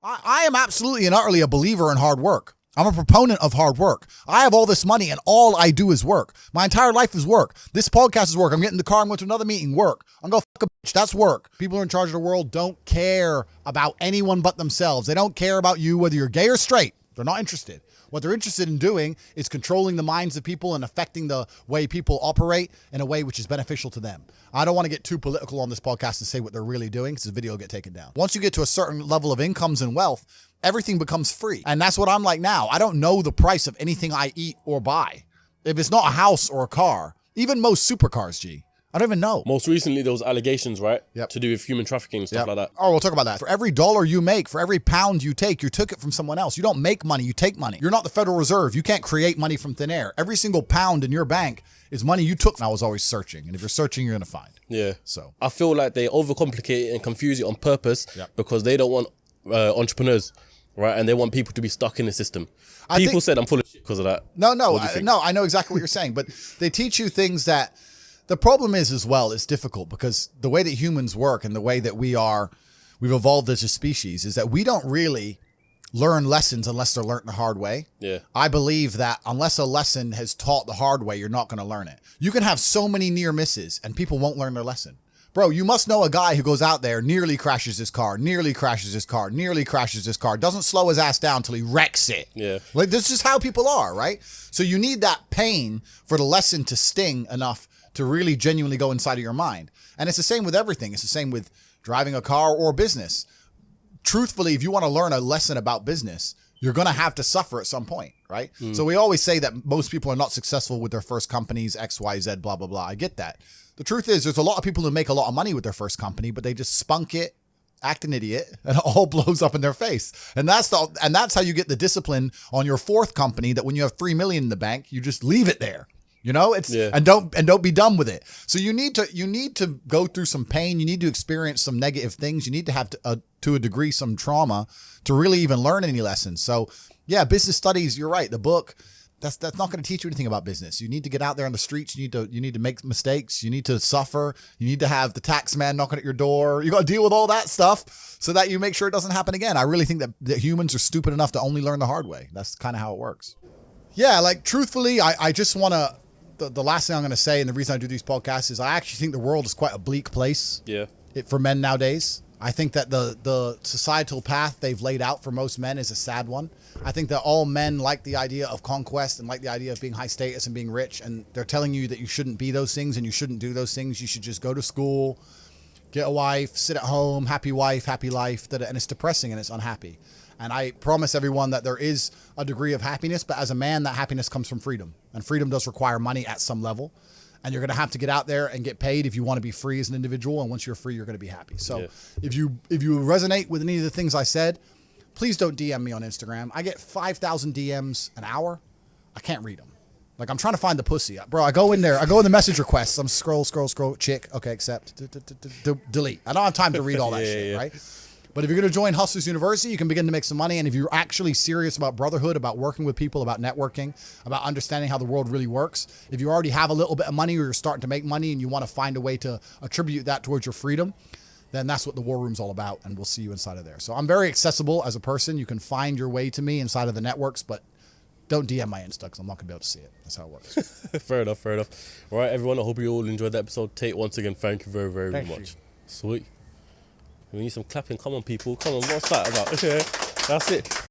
I am absolutely and utterly a believer in hard work. I'm a proponent of hard work. I have all this money and all I do is work. My entire life is work. This podcast is work. I'm getting in the car. I'm going to another meeting. Work. I'm going to fuck a bitch. That's work. People who are in charge of the world don't care about anyone but themselves. They don't care about you, whether you're gay or straight. They're not interested. What they're interested in doing is controlling the minds of people and affecting the way people operate in a way which is beneficial to them. I don't want to get too political on this podcast and say what they're really doing because the video will get taken down. Once you get to a certain level of incomes and wealth, everything becomes free. And that's what I'm like now. I don't know the price of anything I eat or buy. If it's not a house or a car, even most supercars, G. I don't even know. Most recently, there was allegations, right? Yep. To do with human trafficking and stuff like that. Oh, we'll talk about that. For every dollar you make, for every pound you take, you took it from someone else. You don't make money, you take money. You're not the Federal Reserve. You can't create money from thin air. Every single pound in your bank is money you took. And I was always searching. And if you're searching, you're going to find. Yeah. So I feel like they overcomplicate it and confuse it on purpose because they don't want entrepreneurs, right? And they want people to be stuck in the system. People said I'm full of shit because of that. No, I know exactly what you're saying. But they teach you things that... The problem is as well, it's difficult because the way that humans work and the way that we've evolved as a species is that we don't really learn lessons unless they're learned the hard way. Yeah. I believe that unless a lesson has taught the hard way, you're not going to learn it. You can have so many near misses and people won't learn their lesson. Bro, you must know a guy who goes out there, nearly crashes his car, doesn't slow his ass down till he wrecks it. Yeah. Like, this is how people are, right? So you need that pain for the lesson to sting enough to really genuinely go inside of your mind. And it's the same with everything. It's the same with driving a car or business. Truthfully, if you want to learn a lesson about business, you're going to have to suffer at some point, right? So we always say that most people are not successful with their first companies, X, Y, Z, blah, blah, blah. I get that. The truth is there's a lot of people who make a lot of money with their first company, but they just spunk it, act an idiot, and it all blows up in their face. And that's how you get the discipline on your fourth company that when you have 3 million in the bank, you just leave it there. You know, and don't be dumb with it. So you need to go through some pain. You need to experience some negative things. You need to have to a degree some trauma to really even learn any lessons. So yeah, business studies. You're right. The book that's not going to teach you anything about business. You need to get out there on the streets. You need to make mistakes. You need to suffer. You need to have the tax man knocking at your door. You got to deal with all that stuff so that you make sure it doesn't happen again. I really think that humans are stupid enough to only learn the hard way. That's kind of how it works. Yeah, like truthfully, I just want to. The last thing I'm going to say, and the reason I do these podcasts, is I actually think the world is quite a bleak place for men nowadays. I think that the societal path they've laid out for most men is a sad one. I think that all men like the idea of conquest and like the idea of being high status and being rich, and they're telling you that you shouldn't be those things and you shouldn't do those things. You should just go to school, get a wife, sit at home, happy wife, happy life, and it's depressing and it's unhappy. And I promise everyone that there is a degree of happiness, but as a man, that happiness comes from freedom. And freedom does require money at some level. And you're going to have to get out there and get paid if you want to be free as an individual. And once you're free, you're going to be happy. So if you resonate with any of the things I said, please don't DM me on Instagram. I get 5,000 DMs an hour. I can't read them. Like, I'm trying to find the pussy. Bro, I go in there. I go in the message requests. I'm scroll, chick. Okay, accept. Delete. I don't have time to read all that shit, right? But if you're going to join Hustlers University, you can begin to make some money. And if you're actually serious about brotherhood, about working with people, about networking, about understanding how the world really works, if you already have a little bit of money or you're starting to make money and you want to find a way to attribute that towards your freedom, then that's what the War Room's all about. And we'll see you inside of there. So I'm very accessible as a person. You can find your way to me inside of the networks, but don't DM my Insta because I'm not going to be able to see it. That's how it works. Fair enough. All right, everyone. I hope you all enjoyed the episode. Tate, once again, thank you very, very much. Sweet. We need some clapping. Come on, people. Come on, what's that about? That's it.